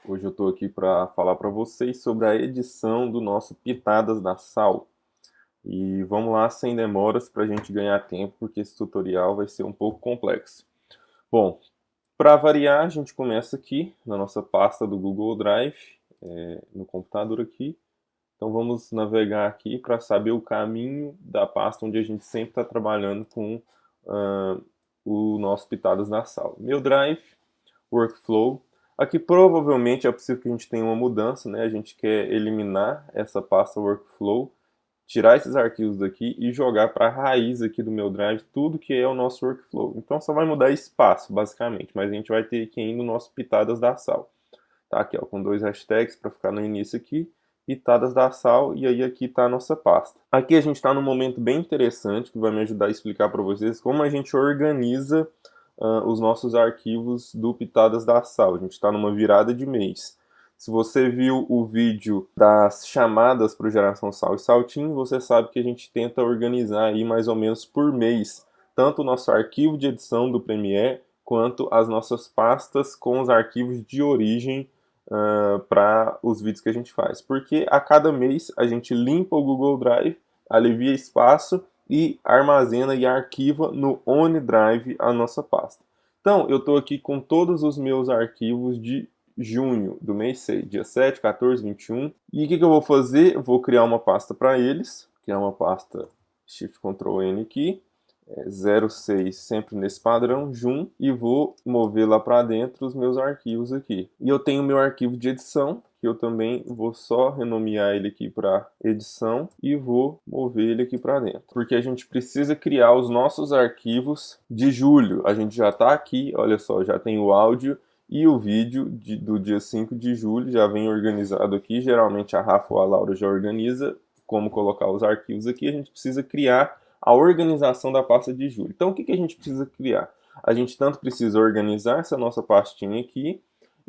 Hoje eu estou aqui para falar para vocês sobre a edição do nosso Pitadas da Sal. E vamos lá, sem demoras, para a gente ganhar tempo, porque esse tutorial vai ser um pouco complexo. Bom, para variar, a gente começa aqui na nossa pasta do Google Drive, no computador aqui. Então vamos navegar aqui para saber o caminho da pasta onde a gente sempre está trabalhando com o nosso Pitadas da Sal. Meu Drive, Workflow. Aqui provavelmente é possível que a gente tenha uma mudança, né? A gente quer eliminar essa pasta Workflow, tirar esses arquivos daqui e jogar para a raiz aqui do meu Drive tudo que é o nosso Workflow. Então só vai mudar espaço, basicamente, mas a gente vai ter que ir no nosso Pitadas da Sal. Tá aqui, ó, com 2 hashtags para ficar no início aqui, Pitadas da Sal, e aí aqui está a nossa pasta. Aqui a gente está num momento bem interessante que vai me ajudar a explicar para vocês como a gente organiza os nossos arquivos do Pitadas da Sal. A gente está numa virada de mês. Se você viu o vídeo das chamadas para o Geração Sal e Saltim, você sabe que a gente tenta organizar aí mais ou menos por mês, tanto o nosso arquivo de edição do Premiere, quanto as nossas pastas com os arquivos de origem para os vídeos que a gente faz. Porque a cada mês a gente limpa o Google Drive, alivia espaço e armazena e arquiva no OneDrive a nossa pasta. Então, eu estou aqui com todos os meus arquivos de junho do mês 6, dia 7, 14, 21. E o que eu vou fazer? Eu vou criar uma pasta para eles, criar uma pasta Shift Ctrl N aqui, 06 sempre nesse padrão, Jun, e vou mover lá para dentro os meus arquivos aqui. E eu tenho meu arquivo de edição, que eu também vou só renomear ele aqui para edição e vou mover ele aqui para dentro. Porque a gente precisa criar os nossos arquivos de julho. A gente já está aqui, olha só, já tem o áudio e o vídeo do dia 5 de julho, já vem organizado aqui. Geralmente a Rafa ou a Laura já organiza como colocar os arquivos aqui. A gente precisa criar a organização da pasta de julho. Então, o que a gente precisa criar? A gente tanto precisa organizar essa nossa pastinha aqui,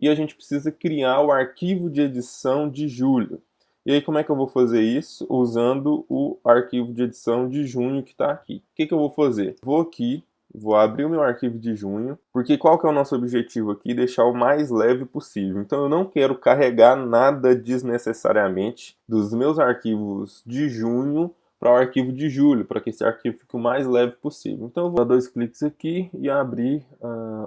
e a gente precisa criar o arquivo de edição de julho. E aí, como é que eu vou fazer isso? Usando o arquivo de edição de junho que está aqui. O que eu vou fazer? Vou aqui, vou abrir o meu arquivo de junho, porque qual que é o nosso objetivo aqui? Deixar o mais leve possível. Então, eu não quero carregar nada desnecessariamente dos meus arquivos de junho para o arquivo de julho, para que esse arquivo fique o mais leve possível. Então eu vou dar 2 cliques aqui e abrir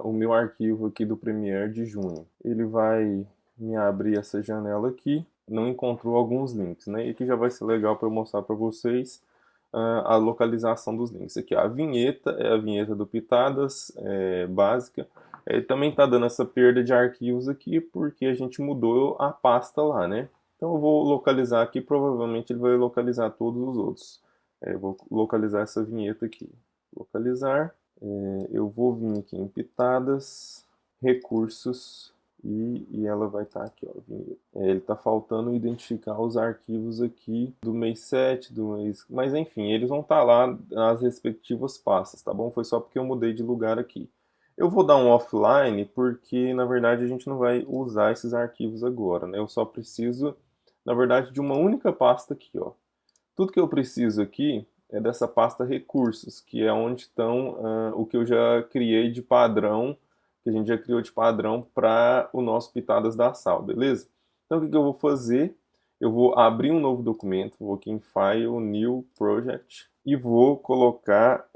o meu arquivo aqui do Premiere de junho. Ele vai me abrir essa janela aqui, não encontrou alguns links, né? E aqui já vai ser legal para eu mostrar para vocês a localização dos links. Aqui, ó, a vinheta é a vinheta do Pitadas, básica. Ele também está dando essa perda de arquivos aqui porque a gente mudou a pasta lá, né? Então eu vou localizar aqui, provavelmente ele vai localizar todos os outros. Eu vou localizar essa vinheta aqui. Localizar. Eu vou vir aqui em Pitadas, Recursos, e ela vai estar aqui, ó, vinheta. Ele está faltando identificar os arquivos aqui do mês 7, do mês... Mas enfim, eles vão estar lá nas respectivas pastas, tá bom? Foi só porque eu mudei de lugar aqui. Eu vou dar um offline porque, na verdade, a gente não vai usar esses arquivos agora, né? Eu só preciso, na verdade, de uma única pasta aqui, ó. Tudo que eu preciso aqui é dessa pasta recursos, que é onde estão o que eu já criei de padrão, que a gente já criou de padrão para o nosso Pitadas da Sal, beleza? Então, o que eu vou fazer? Eu vou abrir um novo documento, vou aqui em File, New Project, e vou colocar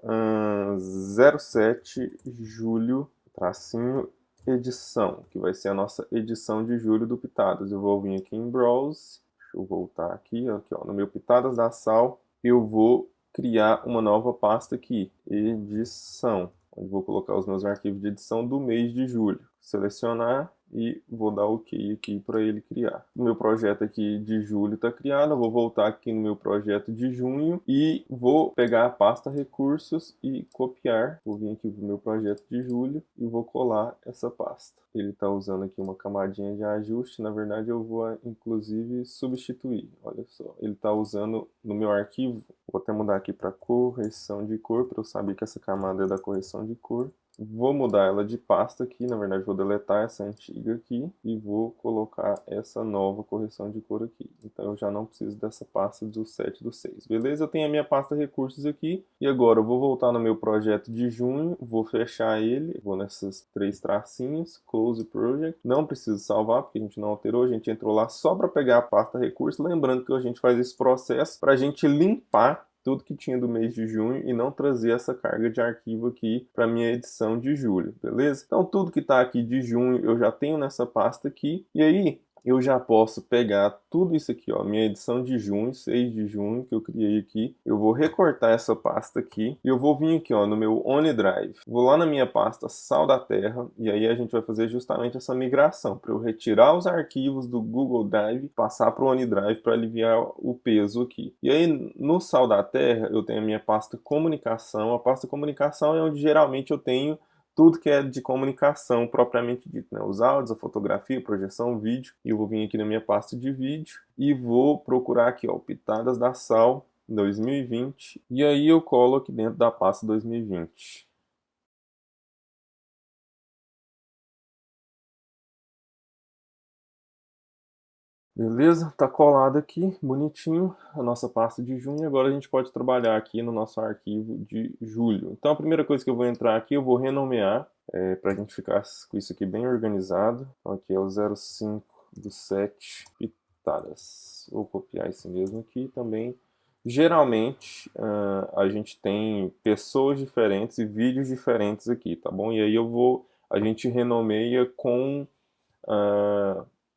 07 julho, tracinho, edição, que vai ser a nossa edição de julho do Pitadas. Eu vou vir aqui em Browse, deixa eu voltar aqui, ó, no meu Pitadas da Sal, eu vou criar uma nova pasta aqui, edição, onde vou colocar os meus arquivos de edição do mês de julho. Selecionar e vou dar OK aqui para ele criar. O meu projeto aqui de julho está criado, eu vou voltar aqui no meu projeto de junho e vou pegar a pasta recursos e copiar. Vou vir aqui no meu projeto de julho e vou colar essa pasta. Ele está usando aqui uma camadinha de ajuste, na verdade eu vou inclusive substituir. Olha só, ele está usando no meu arquivo, vou até mudar aqui para correção de cor, para eu saber que essa camada é da correção de cor. Vou mudar ela de pasta aqui, na verdade vou deletar essa antiga aqui e vou colocar essa nova correção de cor aqui. Então eu já não preciso dessa pasta do 7 do 6. Beleza? Eu tenho a minha pasta recursos aqui e agora eu vou voltar no meu projeto de junho, vou fechar ele, vou nessas três tracinhos, Close Project. Não preciso salvar porque a gente não alterou, a gente entrou lá só para pegar a pasta recursos. Lembrando que a gente faz esse processo para a gente limpar tudo que tinha do mês de junho e não trazer essa carga de arquivo aqui para minha edição de julho, beleza? Então tudo que está aqui de junho eu já tenho nessa pasta aqui, e aí eu já posso pegar tudo isso aqui, ó, minha edição de junho, 6 de junho, que eu criei aqui. Eu vou recortar essa pasta aqui e eu vou vir aqui, ó, no meu OneDrive. Vou lá na minha pasta Sal da Terra e aí a gente vai fazer justamente essa migração, para eu retirar os arquivos do Google Drive, passar para o OneDrive para aliviar o peso aqui. E aí no Sal da Terra eu tenho a minha pasta Comunicação. A pasta Comunicação é onde geralmente eu tenho tudo que é de comunicação propriamente dito, né? Os áudios, a fotografia, a projeção, o vídeo. E eu vou vir aqui na minha pasta de vídeo e vou procurar aqui, ó, Pitadas da Sal 2020. E aí eu colo aqui dentro da pasta 2020. Beleza? Tá colado aqui, bonitinho, a nossa pasta de junho. Agora a gente pode trabalhar aqui no nosso arquivo de julho. Então a primeira coisa que eu vou entrar aqui, eu vou renomear, para a gente ficar com isso aqui bem organizado. Então aqui é o 05 do 7 pitadas. Vou copiar esse mesmo aqui também. Geralmente a gente tem pessoas diferentes e vídeos diferentes aqui, tá bom? E aí a gente renomeia com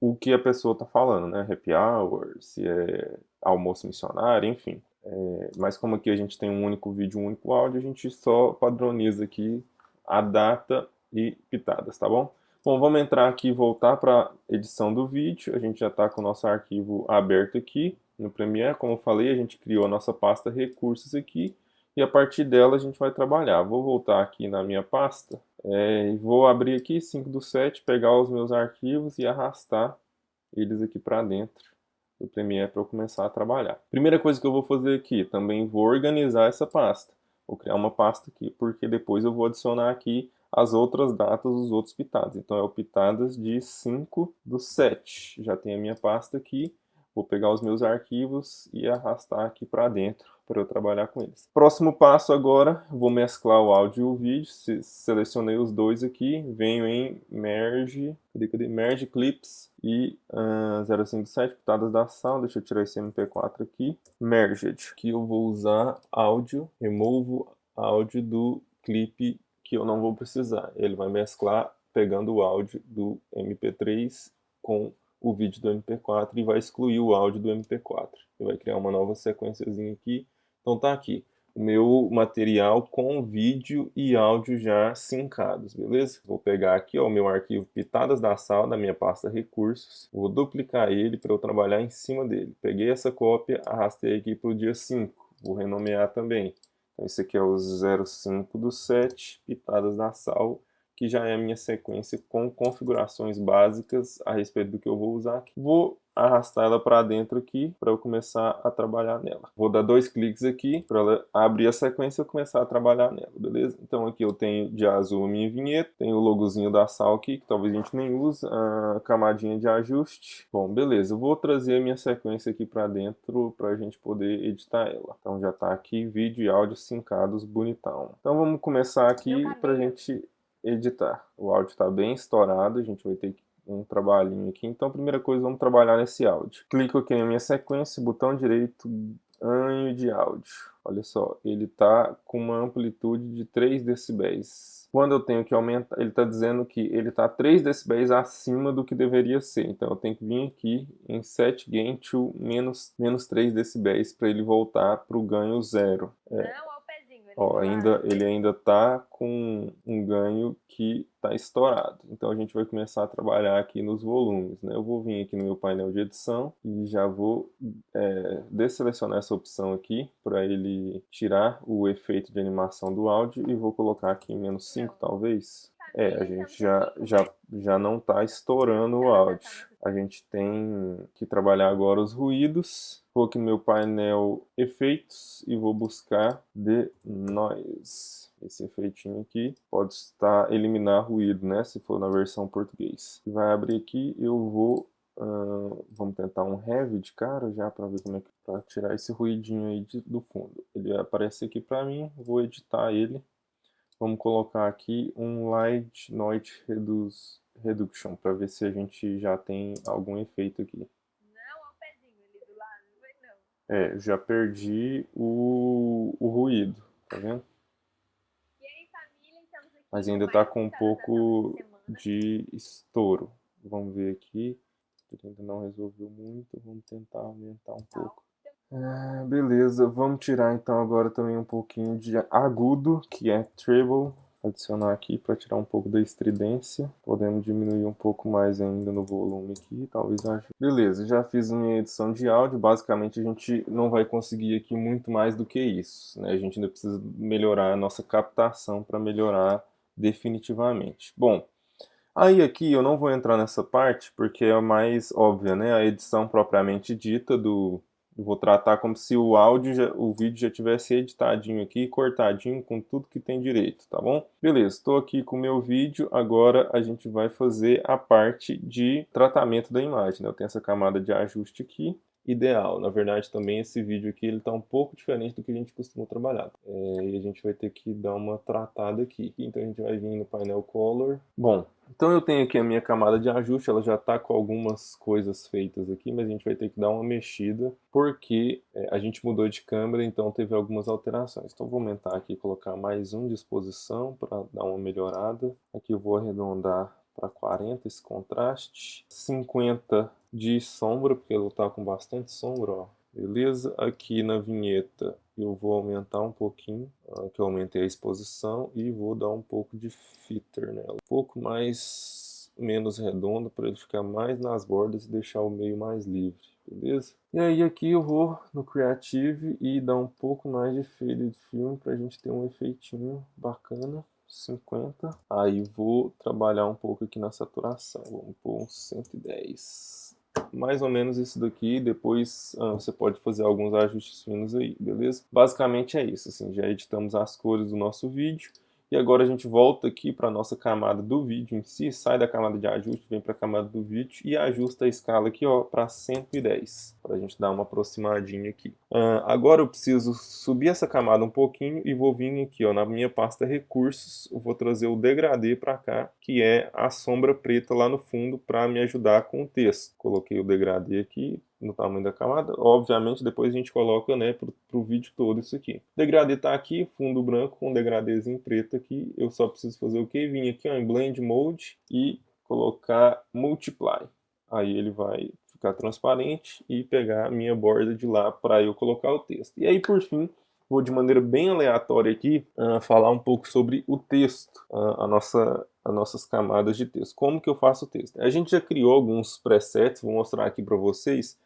o que a pessoa está falando, né? Happy hour, se é almoço missionário, enfim. Mas como aqui a gente tem um único vídeo, um único áudio, a gente só padroniza aqui a data e pitadas, tá bom? Bom, vamos entrar aqui e voltar para a edição do vídeo. A gente já está com o nosso arquivo aberto aqui no Premiere. Como eu falei, a gente criou a nossa pasta recursos aqui e a partir dela a gente vai trabalhar. Vou voltar aqui na minha pasta e vou abrir aqui 5 do 7, pegar os meus arquivos e arrastar eles aqui para dentro do Premiere para eu começar a trabalhar. Primeira coisa que eu vou fazer aqui, também vou organizar essa pasta. Vou criar uma pasta aqui, porque depois eu vou adicionar aqui as outras datas dos outros pitadas. Então é o pitadas de 5 do 7. Já tem a minha pasta aqui. Vou pegar os meus arquivos e arrastar aqui para dentro para eu trabalhar com eles. Próximo passo agora, vou mesclar o áudio e o vídeo. Selecionei os dois aqui, venho em Merge, Merge Clips e 057 pitadas da sal. Deixa eu tirar esse MP4 aqui. Merged, que eu vou usar áudio, removo áudio do clipe que eu não vou precisar. Ele vai mesclar pegando o áudio do MP3 com o vídeo do MP4 e vai excluir o áudio do MP4. Ele vai criar uma nova sequenciazinha aqui. Então tá aqui o meu material com vídeo e áudio já sincados, beleza? Vou pegar aqui ó, o meu arquivo Pitadas da Sal da minha pasta recursos, vou duplicar ele para eu trabalhar em cima dele. Peguei essa cópia, arrastei aqui para o dia 5, vou renomear também. Então esse aqui é o 05 do 7, Pitadas da Sal, que já é a minha sequência com configurações básicas a respeito do que eu vou usar aqui. Vou arrastar ela para dentro aqui para eu começar a trabalhar nela. Vou dar 2 cliques aqui para ela abrir a sequência e eu começar a trabalhar nela, beleza? Então aqui eu tenho de azul a minha vinheta, tenho o logozinho da Sal aqui, que talvez a gente nem use, a camadinha de ajuste. Bom, beleza, eu vou trazer a minha sequência aqui para dentro para a gente poder editar ela. Então já está aqui vídeo e áudio sincados bonitão. Então vamos começar aqui para a gente editar. O áudio está bem estourado, a gente vai ter um trabalhinho aqui. Então, a primeira coisa, vamos trabalhar nesse áudio. Clico aqui na minha sequência, botão direito, ganho de áudio. Olha só, ele está com uma amplitude de 3 decibéis. Quando eu tenho que aumentar, ele está dizendo que ele está 3 decibéis acima do que deveria ser. Então, eu tenho que vir aqui em set gain to menos 3 decibéis para ele voltar para o ganho zero. Ó, ele ainda está com um ganho que está estourado. Então a gente vai começar a trabalhar aqui nos volumes, né? Eu vou vir aqui no meu painel de edição e já vou desselecionar essa opção aqui para ele tirar o efeito de animação do áudio e vou colocar aqui em menos 5 talvez. A gente já não está estourando o áudio. A gente tem que trabalhar agora os ruídos. Vou aqui no meu painel efeitos e vou buscar The Noise. Esse efeitinho aqui pode estar eliminar ruído, né? Se for na versão português. Vai abrir aqui, eu vou... vamos tentar um heavy de cara já para ver como é que... Para tirar esse ruidinho aí do fundo. Ele aparece aqui para mim, vou editar ele. Vamos colocar aqui um Light Noise Reduction para ver se a gente já tem algum efeito aqui. Não, ó o pezinho ali do lado, não vai não. Já perdi o ruído, tá vendo? E aí, família, estamos aqui Mas com ainda mais está uma com um pitadas da saúde pouco da semana. de estouro. Vamos ver aqui. Ele ainda não resolveu muito. Vamos tentar aumentar um pouco. Beleza, vamos tirar então agora também um pouquinho de agudo, que é treble. Adicionar aqui para tirar um pouco da estridência. Podemos diminuir um pouco mais ainda no volume aqui, talvez ajude. Beleza, já fiz minha edição de áudio. Basicamente a gente não vai conseguir aqui muito mais do que isso, né? A gente ainda precisa melhorar a nossa captação para melhorar definitivamente. Bom, aí aqui eu não vou entrar nessa parte porque é a mais óbvia, né? A edição propriamente dita do... Eu vou tratar como se o áudio, o vídeo já tivesse editadinho aqui, cortadinho, com tudo que tem direito, tá bom? Beleza, estou aqui com o meu vídeo, agora a gente vai fazer a parte de tratamento da imagem, né? Eu tenho essa camada de ajuste aqui, ideal. Na verdade, também esse vídeo aqui, ele está um pouco diferente do que a gente costuma trabalhar. E a gente vai ter que dar uma tratada aqui. Então a gente vai vir no painel Color. Bom, então eu tenho aqui a minha camada de ajuste, ela já está com algumas coisas feitas aqui, mas a gente vai ter que dar uma mexida, porque a gente mudou de câmera, então teve algumas alterações. Então vou aumentar aqui, colocar mais um de exposição para dar uma melhorada. Aqui eu vou arredondar para 40 esse contraste, 50 de sombra, porque ela está com bastante sombra, ó. Beleza? Aqui na vinheta eu vou aumentar um pouquinho, que eu aumentei a exposição, e vou dar um pouco de filter nela. Um pouco mais, menos redondo, para ele ficar mais nas bordas e deixar o meio mais livre, beleza? E aí aqui eu vou no Creative e dar um pouco mais de fade de filme, para a gente ter um efeitinho bacana. 50. Aí vou trabalhar um pouco aqui na saturação. Vamos pôr uns 110. Mais ou menos isso daqui. Depois você pode fazer alguns ajustes finos aí, beleza? Basicamente é isso. Assim, já editamos as cores do nosso vídeo. E agora a gente volta aqui para a nossa camada do vídeo em si, sai da camada de ajuste, vem para a camada do vídeo e ajusta a escala aqui para 110, para a gente dar uma aproximadinha aqui. Agora eu preciso subir essa camada um pouquinho e vou vir aqui na minha pasta recursos, eu vou trazer o degradê para cá, que é a sombra preta lá no fundo para me ajudar com o texto. Coloquei o degradê aqui no tamanho da camada. Obviamente depois a gente coloca, né, pro vídeo todo isso aqui. O degradê tá aqui, fundo branco com degradêzinho preto aqui. Eu só preciso fazer o quê? Vim aqui em Blend Mode e colocar Multiply. Aí ele vai ficar transparente e pegar a minha borda de lá para eu colocar o texto. E aí por fim, vou de maneira bem aleatória aqui falar um pouco sobre o texto, as nossas camadas de texto. Como que eu faço o texto? A gente já criou alguns presets, vou mostrar aqui para vocês.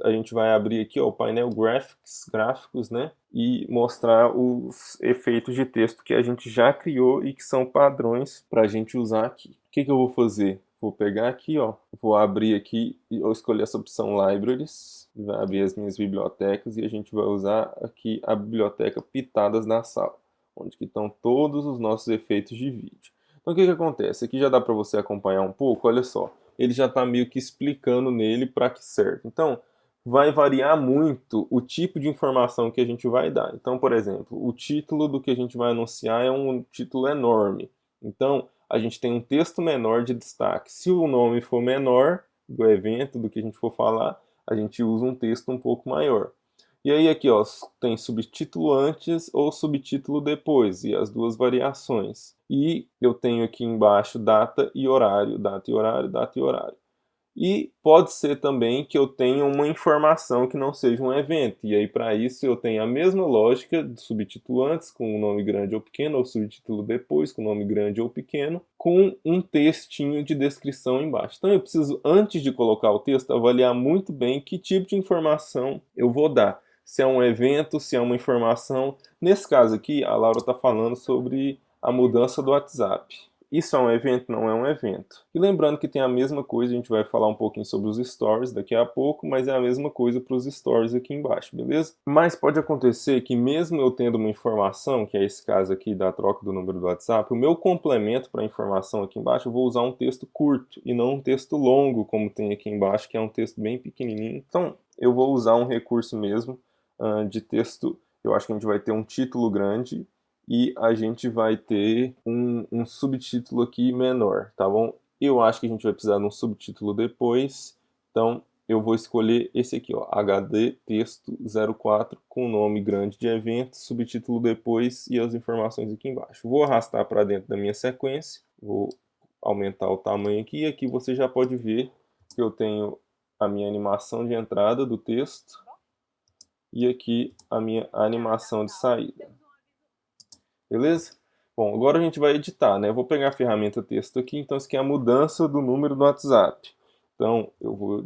A gente vai abrir aqui o painel gráficos, né? E mostrar os efeitos de texto que a gente já criou e que são padrões para a gente usar aqui. O que eu vou fazer? Vou pegar aqui, vou abrir aqui e eu escolher essa opção Libraries, vai abrir as minhas bibliotecas e a gente vai usar aqui a biblioteca Pitadas da Sala, onde que estão todos os nossos efeitos de vídeo. Então o que acontece? Aqui já dá para você acompanhar um pouco, olha só, ele já está meio que explicando nele para que serve. Então vai variar muito o tipo de informação que a gente vai dar. Então, por exemplo, o título do que a gente vai anunciar é um título enorme. Então, a gente tem um texto menor de destaque. Se o nome for menor do evento, do que a gente for falar, a gente usa um texto um pouco maior. E aí aqui tem subtítulo antes ou subtítulo depois, e as duas variações. E eu tenho aqui embaixo data e horário, data e horário, data e horário. E pode ser também que eu tenha uma informação que não seja um evento. E aí, para isso, eu tenho a mesma lógica de subtítulo antes, com o nome grande ou pequeno, ou subtítulo depois, com o nome grande ou pequeno, com um textinho de descrição embaixo. Então, eu preciso, antes de colocar o texto, avaliar muito bem que tipo de informação eu vou dar. Se é um evento, se é uma informação. Nesse caso aqui, a Laura está falando sobre a mudança do WhatsApp. Isso é um evento? Não é um evento. E lembrando que tem a mesma coisa, a gente vai falar um pouquinho sobre os stories daqui a pouco, mas é a mesma coisa para os stories aqui embaixo, beleza? Mas pode acontecer que mesmo eu tendo uma informação, que é esse caso aqui da troca do número do WhatsApp, o meu complemento para a informação aqui embaixo, eu vou usar um texto curto e não um texto longo, como tem aqui embaixo, que é um texto bem pequenininho. Então, eu vou usar um recurso mesmo de texto. Eu acho que a gente vai ter um título grande e a gente vai ter um subtítulo aqui menor, tá bom? Eu acho que a gente vai precisar de um subtítulo depois, então eu vou escolher esse aqui, ó, HD texto 04 com nome grande de evento, subtítulo depois e as informações aqui embaixo. Vou arrastar para dentro da minha sequência, vou aumentar o tamanho aqui e aqui você já pode ver que eu tenho a minha animação de entrada do texto e aqui a minha animação de saída. Beleza? Bom, agora a gente vai editar, né? Eu vou pegar a ferramenta texto aqui, então isso aqui é a mudança do número do WhatsApp. Então, eu vou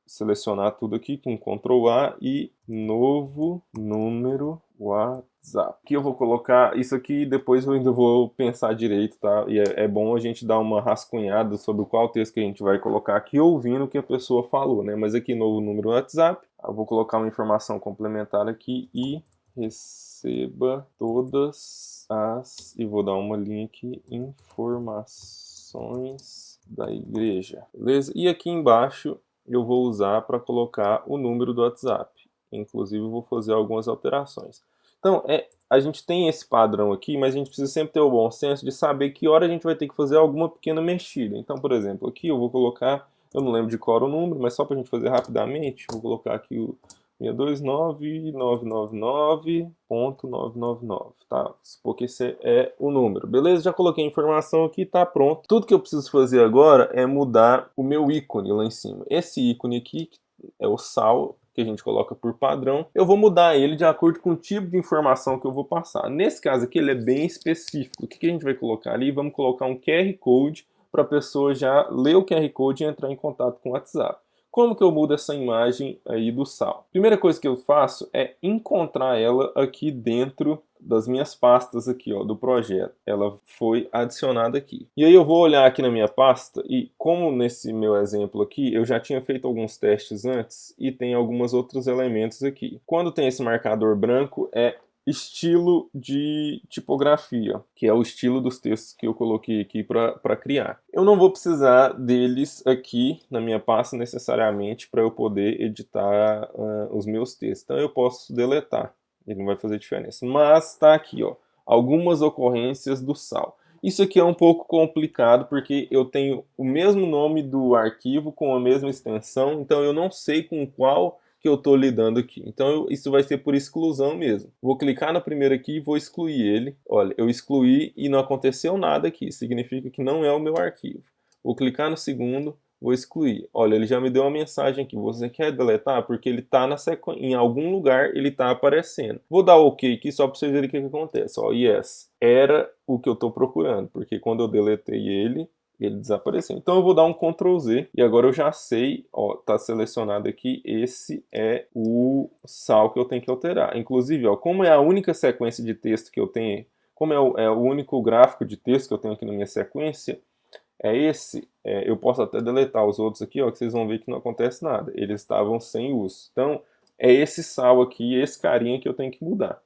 selecionar tudo aqui com Ctrl A e novo número WhatsApp. Aqui eu vou colocar isso aqui, depois eu ainda vou pensar direito, tá? E é bom a gente dar uma rascunhada sobre qual texto que a gente vai colocar aqui, ouvindo o que a pessoa falou, né? Mas aqui, novo número WhatsApp, eu vou colocar uma informação complementar aqui e receba todas as, e vou dar uma linha aqui, informações da igreja, beleza? E aqui embaixo eu vou usar para colocar o número do WhatsApp. Inclusive eu vou fazer algumas alterações. Então, a gente tem esse padrão aqui, mas a gente precisa sempre ter o bom senso de saber que hora a gente vai ter que fazer alguma pequena mexida. Então, por exemplo, aqui eu vou colocar, eu não lembro de qual era o número, mas só para a gente fazer rapidamente, vou colocar aqui o 629.999.999, tá? Porque esse é o número. Beleza? Já coloquei a informação aqui, tá pronto. Tudo que eu preciso fazer agora é mudar o meu ícone lá em cima. Esse ícone aqui é o sal, que a gente coloca por padrão. Eu vou mudar ele de acordo com o tipo de informação que eu vou passar. Nesse caso aqui, ele é bem específico. O que a gente vai colocar ali? Vamos colocar um QR Code para a pessoa já ler o QR Code e entrar em contato com o WhatsApp. Como que eu mudo essa imagem aí do sal? Primeira coisa que eu faço é encontrar ela aqui dentro das minhas pastas aqui, ó, do projeto. Ela foi adicionada aqui. E aí eu vou olhar aqui na minha pasta e, como nesse meu exemplo aqui, eu já tinha feito alguns testes antes e tem alguns outros elementos aqui. Quando tem esse marcador branco, é estilo de tipografia, que é o estilo dos textos que eu coloquei aqui para criar. Eu não vou precisar deles aqui na minha pasta necessariamente para eu poder editar os meus textos. Então eu posso deletar, ele não vai fazer diferença. Mas está aqui, ó, algumas ocorrências do sal. Isso aqui é um pouco complicado porque eu tenho o mesmo nome do arquivo com a mesma extensão, então eu não sei com qual que eu estou lidando aqui. Então isso vai ser por exclusão mesmo. Vou clicar no primeiro aqui e vou excluir ele. Olha, eu excluí e não aconteceu nada aqui. Significa que não é o meu arquivo. Vou clicar no segundo, vou excluir. Olha, ele já me deu uma mensagem aqui. Você quer deletar? Porque ele está na sequência. Em algum lugar ele está aparecendo. Vou dar OK aqui só para vocês verem o que acontece. Ó, yes. Era o que eu estou procurando. Porque quando eu deletei ele desapareceu. Então eu vou dar um Ctrl Z e agora eu já sei, ó, tá selecionado aqui, esse é o sal que eu tenho que alterar. Inclusive, ó, como é a única sequência de texto que eu tenho, como é o único gráfico de texto que eu tenho aqui na minha sequência, é esse, eu posso até deletar os outros aqui, ó, que vocês vão ver que não acontece nada. Eles estavam sem uso. Então, é esse sal aqui, esse carinha que eu tenho que mudar.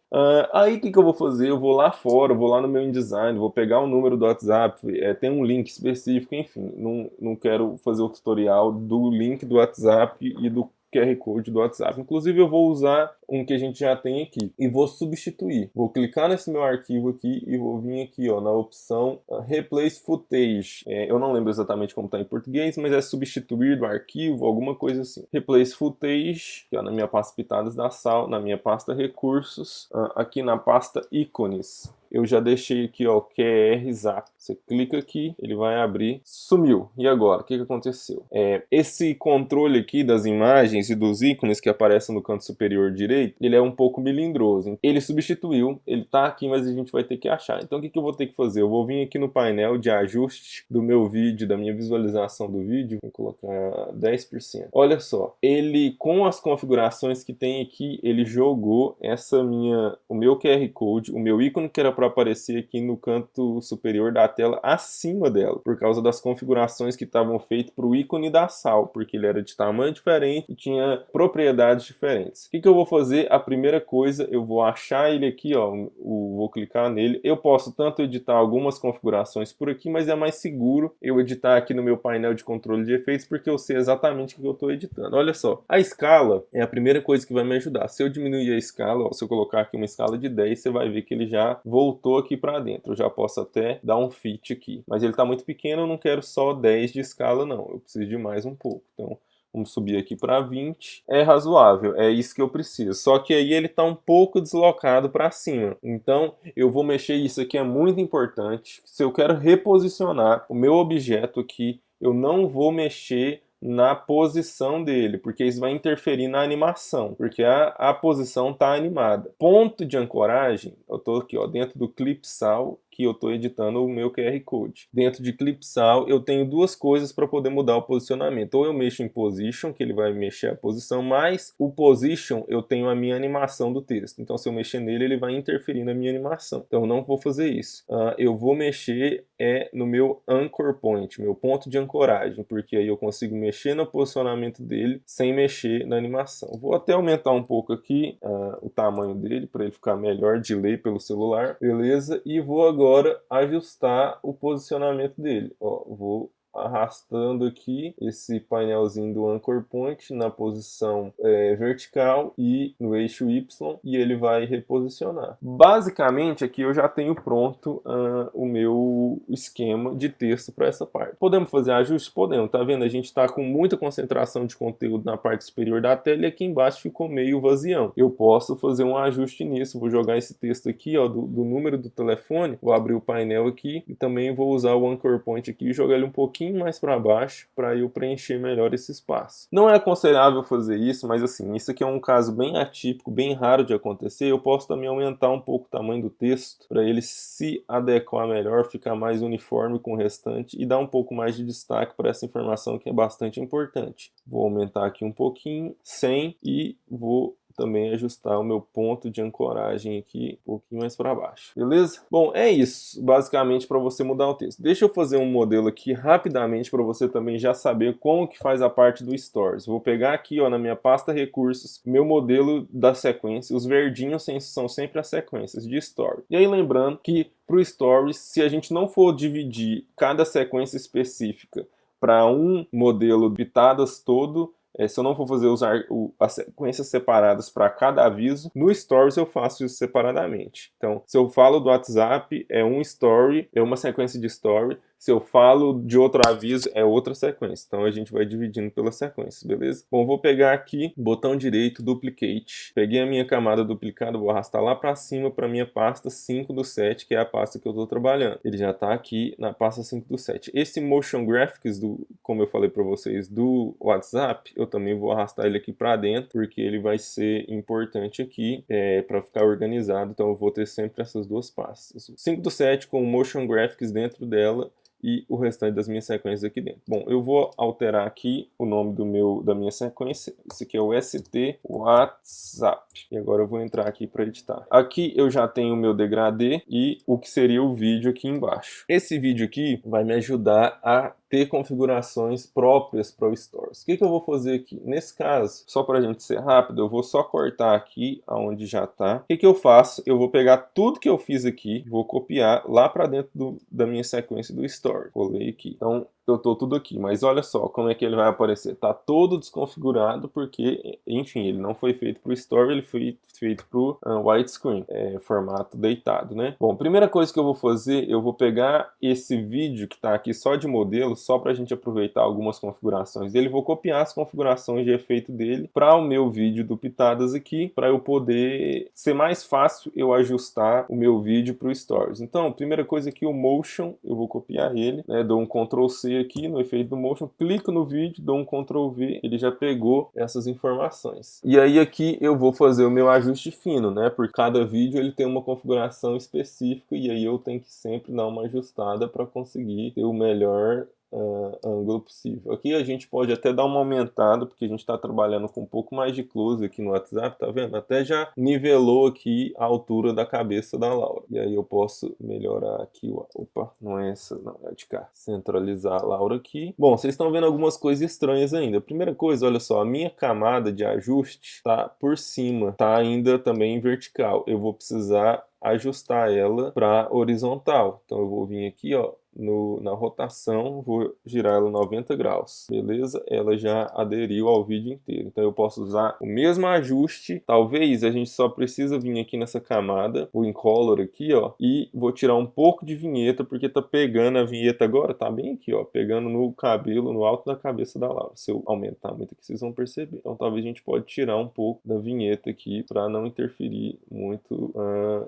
Aí o que eu vou fazer? Eu vou lá fora, vou lá no meu InDesign, vou pegar o número do WhatsApp, tem um link específico, enfim, não quero fazer o tutorial do link do WhatsApp e do QR Code do WhatsApp. Inclusive eu vou usar um que a gente já tem aqui e vou substituir. Vou clicar nesse meu arquivo aqui e vou vir aqui, ó, na opção Replace Footage. Eu não lembro exatamente como está em português, mas é substituir do arquivo, alguma coisa assim. Replace Footage, que é na minha pasta Pitadas da Sal, na minha pasta Recursos, aqui na pasta Ícones. Eu já deixei aqui, ó, QR Zap. Você clica aqui, ele vai abrir. Sumiu. E agora? O que aconteceu? Esse controle aqui das imagens e dos ícones que aparecem no canto superior direito, ele é um pouco melindroso. Ele substituiu, ele tá aqui, mas a gente vai ter que achar. Então o que eu vou ter que fazer? Eu vou vir aqui no painel de ajuste do meu vídeo, da minha visualização do vídeo. Vou colocar 10%. Olha só, ele, com as configurações que tem aqui, ele jogou o meu QR Code, o meu ícone que era para aparecer aqui no canto superior da tela acima dela, por causa das configurações que estavam feitas para o ícone da sal, porque ele era de tamanho diferente e tinha propriedades diferentes. O que eu vou fazer? A primeira coisa, eu vou achar ele aqui, ó, vou clicar nele. Eu posso tanto editar algumas configurações por aqui, mas é mais seguro eu editar aqui no meu painel de controle de efeitos, porque eu sei exatamente o que eu estou editando. Olha só, a escala é a primeira coisa que vai me ajudar. Se eu diminuir a escala, ó, se eu colocar aqui uma escala de 10, você vai ver que ele já voltou aqui para dentro. Eu já posso até dar um fit aqui, mas ele está muito pequeno, eu não quero só 10 de escala não, eu preciso de mais um pouco. Então vamos subir aqui para 20. É razoável, é isso que eu preciso. Só que aí ele está um pouco deslocado para cima. Então eu vou mexer, isso aqui é muito importante. Se eu quero reposicionar o meu objeto aqui, eu não vou mexer na posição dele, porque isso vai interferir na animação, porque a posição está animada. Ponto de ancoragem, eu estou aqui ó, dentro do Clipsal, que eu estou editando o meu QR Code. Dentro de Clipsal eu tenho duas coisas para poder mudar o posicionamento. Ou eu mexo em Position, que ele vai mexer a posição, mas o Position eu tenho a minha animação do texto. Então se eu mexer nele, ele vai interferir na minha animação. Então eu não vou fazer isso. Eu vou mexer no meu Anchor Point, meu ponto de ancoragem, porque aí eu consigo mexer no posicionamento dele sem mexer na animação. Vou até aumentar um pouco aqui o tamanho dele para ele ficar melhor de ler pelo celular, beleza? E vou agora ajustar o posicionamento dele. Ó, vou arrastando aqui esse painelzinho do Anchor Point na posição vertical e no eixo Y, e ele vai reposicionar. Basicamente aqui eu já tenho pronto o meu esquema de texto para essa parte. Podemos fazer ajustes? Podemos. Tá vendo? A gente está com muita concentração de conteúdo na parte superior da tela e aqui embaixo ficou meio vazião. Eu posso fazer um ajuste nisso. Vou jogar esse texto aqui ó, do número do telefone, vou abrir o painel aqui e também vou usar o Anchor Point aqui e jogar ele um pouquinho mais para baixo para eu preencher melhor esse espaço. Não é aconselhável fazer isso, mas assim, isso aqui é um caso bem atípico, bem raro de acontecer. Eu posso também aumentar um pouco o tamanho do texto para ele se adequar melhor, ficar mais uniforme com o restante e dar um pouco mais de destaque para essa informação que é bastante importante. Vou aumentar aqui um pouquinho, 100, e vou também ajustar o meu ponto de ancoragem aqui um pouquinho mais para baixo, beleza? Bom, é isso, basicamente, para você mudar o texto. Deixa eu fazer um modelo aqui rapidamente para você também já saber como que faz a parte do Stories. Vou pegar aqui ó, na minha pasta recursos, meu modelo da sequência, os verdinhos são sempre as sequências de Story. E aí lembrando que para o Stories, se a gente não for dividir cada sequência específica para um modelo pitadas todo, se eu não for fazer as sequências separadas para cada aviso, no Stories eu faço isso separadamente. Então, se eu falo do WhatsApp, é um story, é uma sequência de story. Se eu falo de outro aviso, é outra sequência. Então a gente vai dividindo pelas sequências, beleza? Bom, vou pegar aqui, botão direito, Duplicate. Peguei a minha camada duplicada, vou arrastar lá para cima para minha pasta 5 do 7, que é a pasta que eu estou trabalhando. Ele já está aqui na pasta 5 do 7. Esse Motion Graphics, como eu falei para vocês, do WhatsApp, eu também vou arrastar ele aqui para dentro, porque ele vai ser importante aqui para ficar organizado. Então eu vou ter sempre essas duas pastas. 5 do 7 com o Motion Graphics dentro dela e o restante das minhas sequências aqui dentro. Bom, eu vou alterar aqui o nome da minha sequência. Esse aqui é o ST WhatsApp. E agora eu vou entrar aqui para editar. Aqui eu já tenho o meu degradê e o que seria o vídeo aqui embaixo. Esse vídeo aqui vai me ajudar a ter configurações próprias para o Stories. O que eu vou fazer aqui? Nesse caso, só para a gente ser rápido, eu vou só cortar aqui aonde já está. O que eu faço? Eu vou pegar tudo que eu fiz aqui, vou copiar lá para dentro da minha sequência do Story. Colei aqui. Então, eu estou tudo aqui, mas olha só como é que ele vai aparecer. Está todo desconfigurado porque, enfim, ele não foi feito para o Story, ele foi feito para o widescreen, formato deitado, né? Bom, primeira coisa que eu vou fazer, eu vou pegar esse vídeo que está aqui só de modelo, só para a gente aproveitar algumas configurações dele, vou copiar as configurações de efeito dele para o meu vídeo do Pitadas aqui, para eu poder ser mais fácil eu ajustar o meu vídeo para o Stories. Então, primeira coisa aqui, o Motion, eu vou copiar ele, né? Dou um Ctrl C aqui no efeito do Motion, clico no vídeo, dou um Ctrl V, ele já pegou essas informações. E aí aqui eu vou fazer o meu ajuste fino, né? Por cada vídeo ele tem uma configuração específica e aí eu tenho que sempre dar uma ajustada para conseguir ter o melhor ângulo possível. Aqui a gente pode até dar uma aumentada, porque a gente está trabalhando com um pouco mais de close aqui no WhatsApp, tá vendo? Até já nivelou aqui a altura da cabeça da Laura. E aí eu posso melhorar aqui, opa, não é essa, não, é de cá. Centralizar a Laura aqui. Bom, vocês estão vendo algumas coisas estranhas ainda. Primeira coisa, olha só, a minha camada de ajuste tá por cima, tá ainda também em vertical. Eu vou precisar ajustar ela para horizontal. Então eu vou vir aqui, ó, na rotação, vou girar ela 90 graus, beleza? Ela já aderiu ao vídeo inteiro. Então eu posso usar o mesmo ajuste. Talvez a gente só precisa vir aqui nessa camada, o Incolor aqui, ó, e vou tirar um pouco de vinheta, porque tá pegando a vinheta agora, tá bem aqui, ó, pegando no cabelo, no alto da cabeça da Laura. Se eu aumentar muito aqui, vocês vão perceber. Então talvez a gente pode tirar um pouco da vinheta aqui para não interferir muito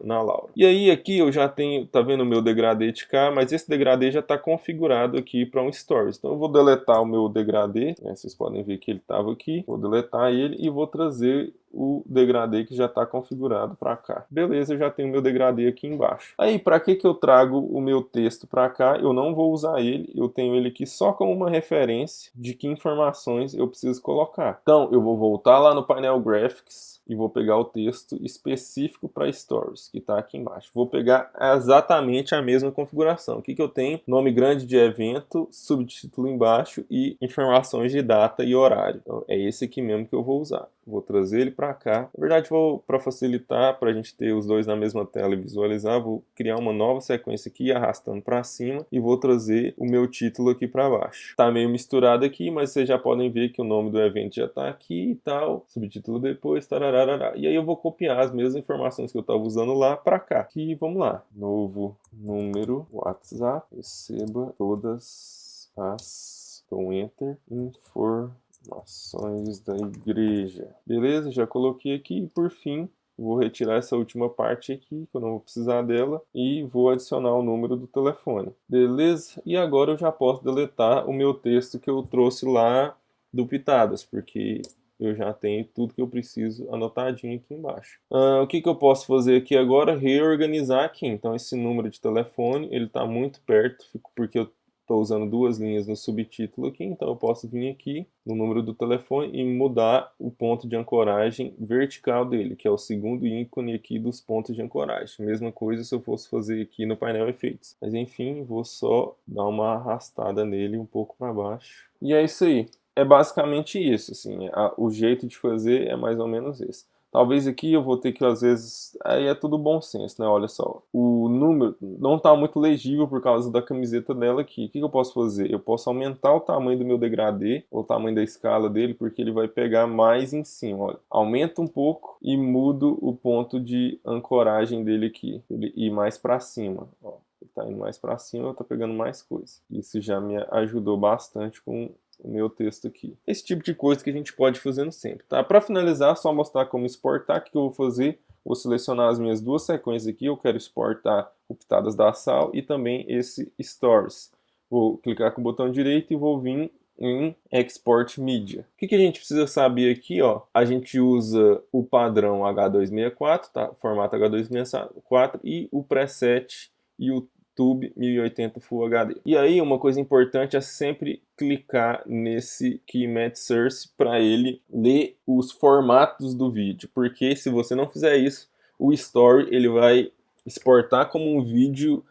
na Laura. E aí aqui eu já tenho, tá vendo o meu degradê de cá, mas esse degradê já está configurado aqui para um Stories. Então eu vou deletar o meu degradê, né? Vocês podem ver que ele estava aqui. Vou deletar ele e vou trazer o degradê que já está configurado para cá. Beleza, eu já tenho o meu degradê aqui embaixo. Aí, para que eu trago o meu texto para cá? Eu não vou usar ele, eu tenho ele aqui só como uma referência de que informações eu preciso colocar. Então, eu vou voltar lá no painel Graphics e vou pegar o texto específico para Stories, que está aqui embaixo. Vou pegar exatamente a mesma configuração. O que eu tenho? Nome grande de evento, subtítulo embaixo e informações de data e horário. Então, é esse aqui mesmo que eu vou usar. Vou trazer ele para cá. Na verdade, para facilitar, para a gente ter os dois na mesma tela e visualizar, vou criar uma nova sequência aqui, arrastando para cima, e vou trazer o meu título aqui para baixo. Tá meio misturado aqui, mas vocês já podem ver que o nome do evento já está aqui e tal, subtítulo depois, tarararará. E aí eu vou copiar as mesmas informações que eu estava usando lá para cá. E vamos lá. Novo número WhatsApp, receba todas as... Então, Enter, informações da igreja. Beleza, já coloquei aqui e por fim vou retirar essa última parte aqui, que eu não vou precisar dela, e vou adicionar o número do telefone. Beleza? E agora eu já posso deletar o meu texto que eu trouxe lá do Pitadas, porque eu já tenho tudo que eu preciso anotadinho aqui embaixo. O que eu posso fazer aqui agora? Reorganizar aqui. Então esse número de telefone, ele está muito perto, porque eu estou usando duas linhas no subtítulo aqui, então eu posso vir aqui no número do telefone e mudar o ponto de ancoragem vertical dele, que é o segundo ícone aqui dos pontos de ancoragem. Mesma coisa se eu fosse fazer aqui no painel efeitos. Mas enfim, vou só dar uma arrastada nele um pouco para baixo. E é isso aí. É basicamente isso, assim, o jeito de fazer é mais ou menos esse. Talvez aqui eu vou ter que, às vezes, aí é tudo bom senso, né? Olha só, o número não está muito legível por causa da camiseta dela aqui. O que eu posso fazer? Eu posso aumentar o tamanho do meu degradê, o tamanho da escala dele, porque ele vai pegar mais em cima, olha. Aumenta um pouco e mudo o ponto de ancoragem dele aqui, ele ir mais para cima, ó. Ele está indo mais para cima, está pegando mais coisa. Isso já me ajudou bastante com o meu texto aqui. Esse tipo de coisa que a gente pode fazer sempre, tá? Para finalizar, só mostrar como exportar. O que eu vou fazer? Vou selecionar as minhas duas sequências aqui. Eu quero exportar o Pitadas da Sal e também esse Stories. Vou clicar com o botão direito e vou vir em Export Media. O que a gente precisa saber aqui, ó? A gente usa o padrão H264, tá? Formato H264 e o preset YouTube 1080 Full HD. E aí uma coisa importante é sempre clicar nesse Keymat Source para ele ler os formatos do vídeo, porque se você não fizer isso, o Story ele vai exportar como um vídeo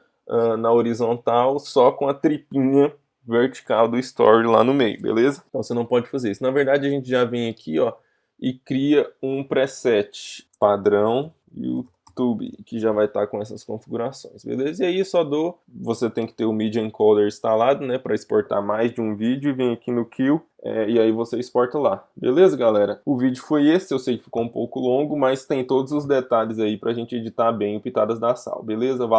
na horizontal só com a tripinha vertical do Story lá no meio, beleza? Então você não pode fazer isso. Na verdade a gente já vem aqui, ó, e cria um preset padrão YouTube, que já vai estar com essas configurações, beleza? E aí só você tem que ter o Media Encoder instalado, né, para exportar mais de um vídeo, e vem aqui no Kill, e aí você exporta lá, beleza, galera? O vídeo foi esse, eu sei que ficou um pouco longo, mas tem todos os detalhes aí pra gente editar bem o Pitadas da Sal, beleza?